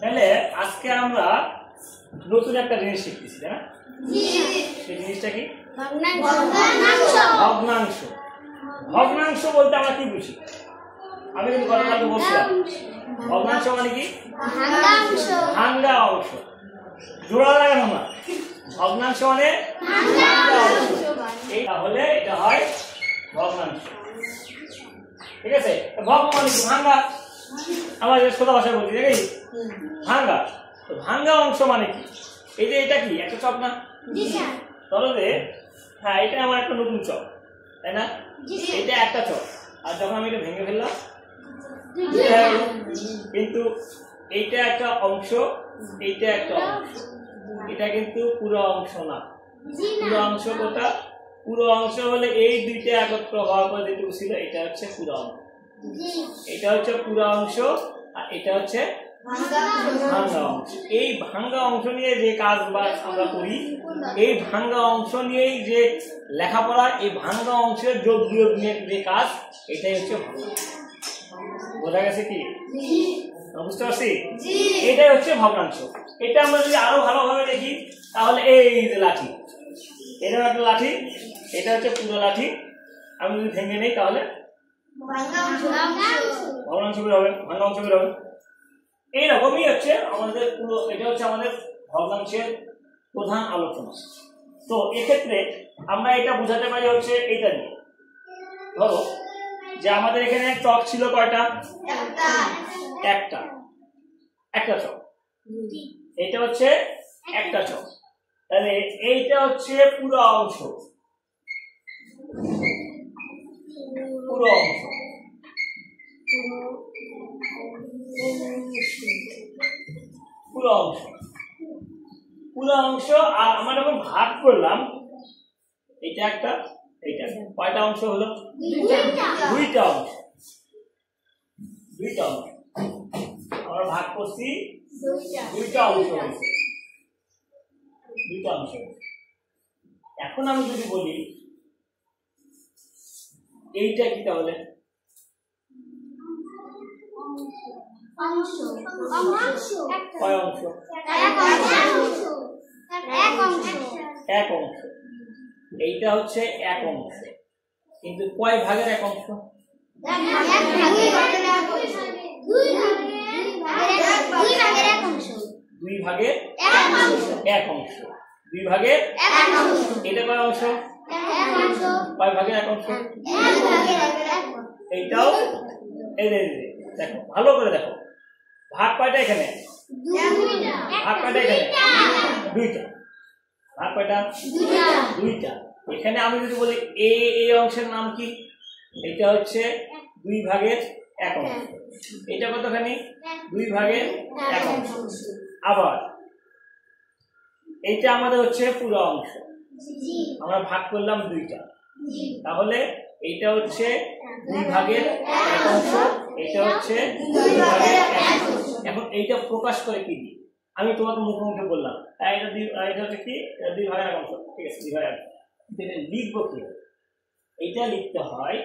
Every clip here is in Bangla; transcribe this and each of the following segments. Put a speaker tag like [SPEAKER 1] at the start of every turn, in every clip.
[SPEAKER 1] তাহলে আজকে আমরা নতুন একটা জিনিস শিখতেছি, তাই না? সেই জিনিসটা কি? ভগ্নাংশ। ভগ্নাংশ বলতে আমরা কি বুঝি? আমি কিন্তু গতকালকে বলছিলাম ভগ্নাংশ মানে কি? ভাঙ্গা অংশ। জোড়া লাগানো না, ভগ্নাংশ মানে ভাঙ্গা অংশ। এই তাহলে এটা হয় ভগ্নাংশ। ঠিক আছে, ভগ্ন মানে কি? ভাঙ্গা। আমরা সোজা ভাষায় বলছি নাকি ভাঙ্গা। তো ভাঙ্গা অংশ মানে কি? এই যে এটা কি একটা চক না? ধরো যে হ্যাঁ এটা আমার একটা নতুন চক, তাই না? এটা একটা চক, আর যখন আমি এটা ভেঙে ফেললাম কিন্তু এইটা একটা অংশ, এইটা একটা অংশ, এটা কিন্তু পুরো অংশ না। পুরো অংশ কোনটা? পুরো অংশ হলে এই দুইটা একত্র হওয়ার পর যেটুকু ছিল এটা হচ্ছে পুরো অংশ। এটা হচ্ছে পুরো অংশ আর এটা হচ্ছে ভাঙ্গা অংশ। এই ভাঙ্গা অংশ নিয়ে যে কাজ আমরা করি, এই ভাঙ্গা অংশ নিয়েই যে লেখাপড়া, এই ভাঙ্গা অংশের যোগ বিয়োগ নিয়ে যে কাজ, এটাই হচ্ছে ভগ্নাংশ। বোঝা গেছে কি? বুঝতে পারছি? এটাই হচ্ছে ভগ্নাংশ। এটা আমরা যদি আরো ভালোভাবে দেখি তাহলে এই যে লাঠি, এটা একটা লাঠি, এটা হচ্ছে পুরো লাঠি। আমি যদি ভেঙে নেই তাহলে ভগ্নাংশ বের হবে, ভাঙ্গা অংশ বের হবে। এইরকমই হচ্ছে আমাদের পুরো, এটা হচ্ছে আমাদের ভগ্নাংশের প্রধান আলোচনা। তো এক্ষেত্রে আমরা এটা বোঝাতে পারি হচ্ছে এইটা দিয়ে। ধরো যে আমাদের এখানে চক ছিল কয়টা? একটা। একটা চক, এটা হচ্ছে একটা চক। তাহলে এইটা হচ্ছে পুরো অংশ, পুরো অংশ, পুরো অংশ, পুরো অংশ। আর আমরা যখন ভাগ করলাম, এটা একটা, এইটা কয়টা অংশ হলো? দুইটা অংশ। দুইটা অংশ আমরা ভাগ করছি, দুইটা অংশ হয়েছে, দুইটা অংশ। এখন আমি যদি বলি এইটা কি, তাহলে কয় অংশ? এক অংশ। এইটা হচ্ছে এক অংশ, কিন্তু কয় ভাগের এক অংশ? দুই ভাগের এক অংশ। দুই ভাগের এটা কয় অংশ? কয় ভাগের এক অংশ? এইটাও এই দেখো, ভালো করে দেখো, ভাগ কয়টা এখানে? ভাগ কয়টা এখানে? দুইটা। ভাগ কয়টা? দুইটা। এখানে আমি যদি বলি এই অংশের নাম কি? এটা হচ্ছে দুই ভাগের এক অংশ। এটা কতখানি? দুই ভাগের এক অংশ। আবার এইটা আমাদের হচ্ছে পুরো অংশ, আমরা ভাগ করলাম দুইটা, তাহলে এইটা হচ্ছে দুই ভাগের এক অংশ, এটা হচ্ছে দুই ভাগের এক অংশ। এখন এইটা প্রকাশ করে কি দিই? আমি তোমাকে মুখোমুখি বললাম এটা হচ্ছে কি? দুই ভাগের এক অংশ। ঠিক আছে, দুই ভাগের। লিখবো কি? এইটা লিখতে হয়,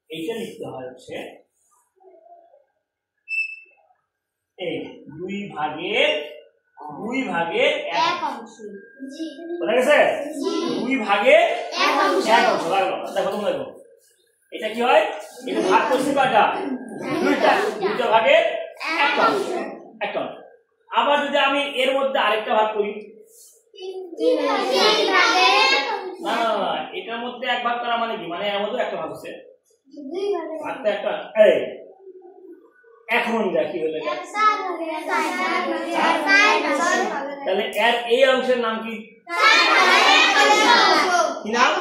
[SPEAKER 1] এইটা লিখতে হয় হচ্ছে এই দুই ভাগের এক অংশ। বোঝা গেছে? দুই ভাগের এক অংশ লাগলো। দেখো তোমরা দেখো, এটা কি হয়? এটা ভাগ করছি কয়টা? দুইটা। দুইটা ভাগের একটা অংশ, একটা অংশ। আবার যদি আমি এর মধ্যে আরেকটা ভাগ করি, না না না, এটার মধ্যে এক ভাগ করা মানে কি? মানে এর মধ্যে একটা ভাগ হচ্ছে, ভাগটা একটা। এই এখন দেখি হলো তাহলে এর এই অংশের নাম কি? কি নাম?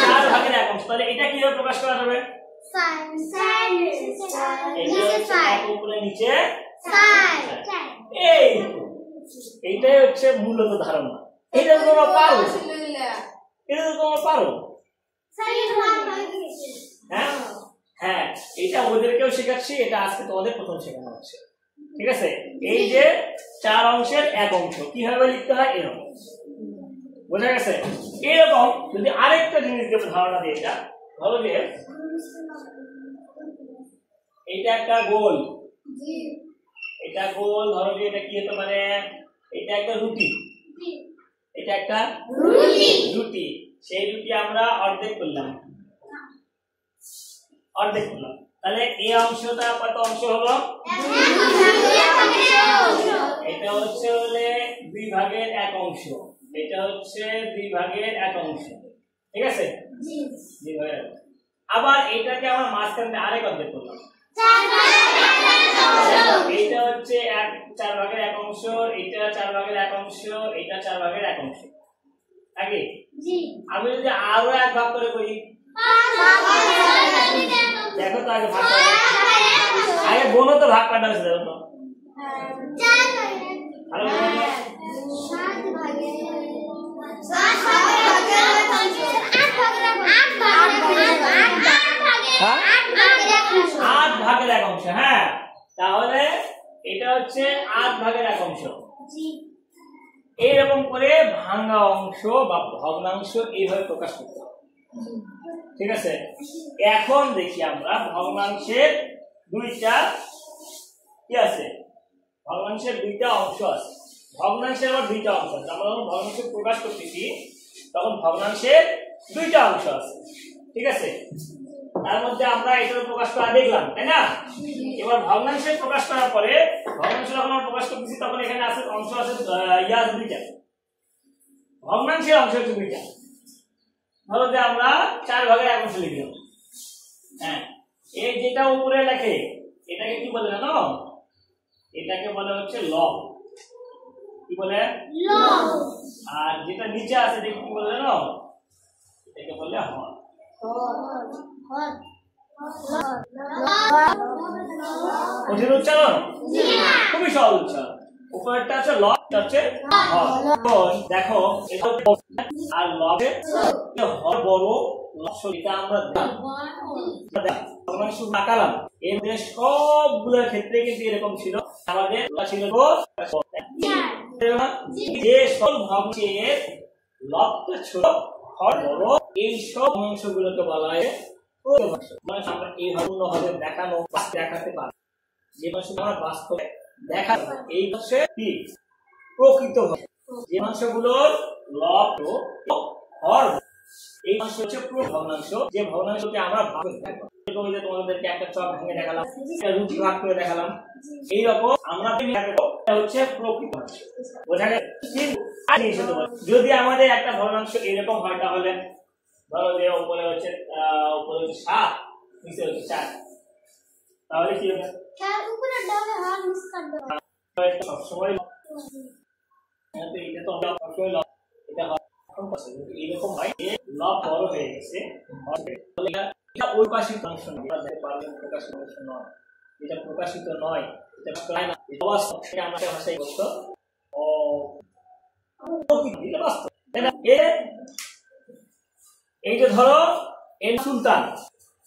[SPEAKER 1] চার ভাগের এক অংশ। তাহলে এটা কিভাবে প্রকাশ করা যাবে? নিচে। এইটাই হচ্ছে মূলত ধারণা। এটা তোমরা পারো, এটা তো তোমরা পারো। হ্যাঁ হ্যাঁ, এটা ওদেরকেও শেখাচ্ছি, এটা আজকে তোমাদের প্রথম শেখানো হচ্ছে। ঠিক আছে, এই যে চার অংশের এক অংশ কিভাবে লিখতে হয় এরকম। বোঝা গেছে? এরকম যদি আরেকটা জিনিস দেবো ধারণা দিয়ে, এটা ধরো যে এইটা একটা গোল, এটা গোল, ধরো যে এটা কি হতে পারে, এটা একটা রুটি, এটা একটা রুটি, সেই রুটি আমরা অর্ধেক করলাম, তাহলে এই অংশটা কত অংশ হলো? এটা হচ্ছে 2 ভাগের 1 অংশ, এটা হচ্ছে 2 ভাগের 1 অংশ, ঠিক আছে? 2 ভাগের। আবার এটাকে আমরা মাঝখানে আরেক অর্ধেক করলাম, এইটা হচ্ছে 4 ভাগের 1 অংশ, এটা 4 ভাগের 1 অংশ, এটা 4 ভাগের 1 অংশ। আগে আমি যদি আরো 1 ভাগ করে করি, দেখো তো আগে ভাগ করে, আগে বোনও তো ভাগ কাটা আছে, দেখো তো আট ভাগের 1 অংশ। হ্যাঁ, তাহলে এটা হচ্ছে 8 ভাগের 1 অংশ। এইরকম করে ভাঙা অংশ বা ভগ্নাংশ এইভাবে প্রকাশ করতে হবে, ঠিক আছে? এখন দেখি আমরা ভগ্নাংশের 2টা কি আছে, ভগ্নাংশের 2টা অংশ আছে, ভগ্নাংশের আবার 2টা অংশ আছে। আমরা যখন ভগ্নাংশ প্রকাশ করতেছি তখন ভগ্নাংশের 2টা অংশ আছে, ঠিক আছে? তার মধ্যে আমরা এটার প্রকাশ করা দেখলাম, তাই না? এবার ভগ্নাংশে প্রকাশ করার পরে ভগ্নাংশ যখন আমরা প্রকাশ করতেছি তখন এখানে আছে অংশ আছে 2টা, ভগ্নাংশের অংশ হচ্ছে 2টা। ধরো যে আমরা 4 ভাগের 1 অংশ লিখলাম, হ্যাঁ, এই যেটা উপরে লেখে এটাকে কি বলে জানো? এটাকে বলে হচ্ছে লব, কি বলে? লব। আর যেটা নিচে আছে এটাকে কি বলে জানো? এটাকে বলে হর। কঠিন উচ্চারণ? খুবই সহজ উচ্চারণ। উপরেরটা হচ্ছে ল, এটা হচ্ছে হর। দেখো এটা আর লবে হর বড়, এটা আমরা তাকালাম, এর মধ্যে সবগুলোর ক্ষেত্রে কিন্তু এরকম ছিল। আমাদের ছিল যে সব ভগ্নাংশের লবটা ছোট, হর বড়, এই সব অংশগুলোকে বলা হয় প্রকৃত ভাগ। আমরা এইভাবে দেখানো দেখাতে পারি, যে ভাষা আমরা বাস্তবে দেখা এই হচ্ছে কি প্রকৃত ভাগ। যে অংশগুলোর লব ও হর, এই অংশ হচ্ছে প্রকৃত ভগ্নাংশ। যে ভগ্নাংশকে আমরা ভাগ করে দেখাবো, তোমাদেরকে একটা চপ ভেঙে দেখালাম, একটা রুটি ভাগ করে দেখালাম, এইরকম আমরা হচ্ছে প্রকৃত অংশ। বোঝা গেল? যদি আমাদের একটা ভগ্নাংশ এরকম হয় তাহলে ধরো যে উপরে হচ্ছে 7, নিচে হচ্ছে 4, তাহলে কি হবে? সবসময় এটা তো সবসময় এটা এরকম হয় যে লব বড় হয়ে গেছে, এটা প্রকাশিত অংশ নয়, প্রকাশিত অংশ নয়, এটা প্রকাশিত নয়, এটা প্রায় না, বাস্তব। সেটা আমাদের ভাষায় বলতো বাস্তব। এই যে ধরো এর সুলতান,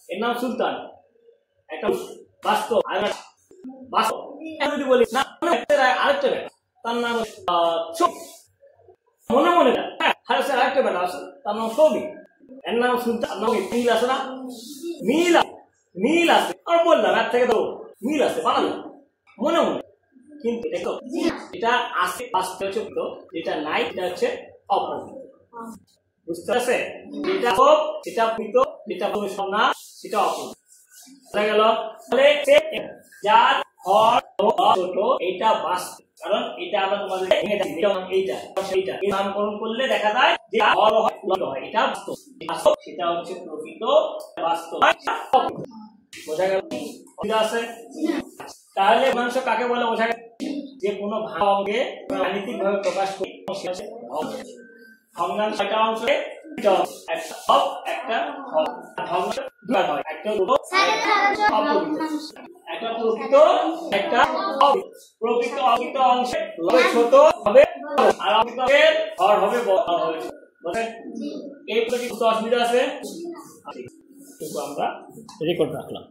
[SPEAKER 1] এর নাম সুলতান, একটা বাস্তব। বাস্তব যদি বলি না আরেকটা বেটা, তার নাম মনে মনে আরেকটা বেটা আছে, তার নাম সৌমিক, এর নাম সুলতান। মিল আছে না? মিল আছে, আর বললাম এর থেকে তো মিল আছে, বানালাম মনে মনে, কিন্তু এটা আছে বাস্তব, যেটা নাই এটা হচ্ছে অপ্রকৃত। বুঝতে পারছে? যেটা সেটা প্রকৃত, যেটা না সেটা অপ্রকৃত। বুঝা গেল? তাহলে যার হর ছোট এটা বাস্তব, কারণ এটা আমরা তোমাদের এইটা নামকরণ করলে দেখা যায় যে হর হয়, এটা বাস্তব, সেটা হচ্ছে প্রকৃত, বাস্তব। বোঝা গেল? আছে? তাহলে ভগ্নাংশ কাকে বলে বোঝা গেল? যে কোনো ভাঙকে গাণিতিক ভাবে প্রকাশ করি ভগ্নাংশ। ছয়টা অংশ, একটা হর, একটা ভগ্নাংশ দুটো হয়, একটা একটা প্রকৃত, একটা প্রকৃত। অকৃত অংশে লবে ছোট হবে আর অকৃতের হর হবে বড় হবে। বুঝলেন? এই প্রতি অসুবিধা আছে, কিন্তু আমরা রেকর্ড রাখলাম।